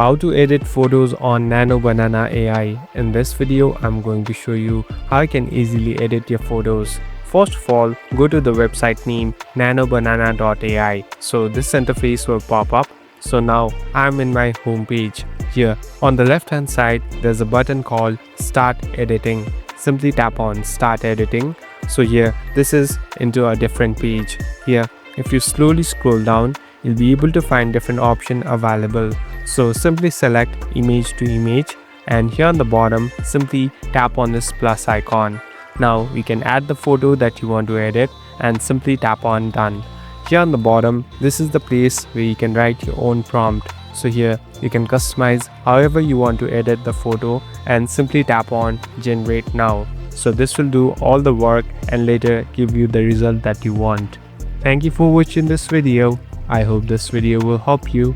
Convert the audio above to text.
How to edit photos on Nano Banana AI. In this video, I'm going to show you how you can easily edit your photos. First of all, go to the website name nanobanana.ai. So this interface will pop up. So now I'm in my home page. Here on the left hand side, there's a button called Start Editing. Simply tap on Start Editing. So here, this is into a different page. Here, if you slowly scroll down, you'll be able to find different options available. So simply select image to image, and here on the bottom simply tap on this plus icon. Now we can add the photo that you want to edit and simply tap on done. Here on the bottom, this is the place where you can write your own prompt. So here you can customize however you want to edit the photo and simply tap on generate now. So this will do all the work and later give you the result that you want. Thank you for watching this video. I hope this video will help you.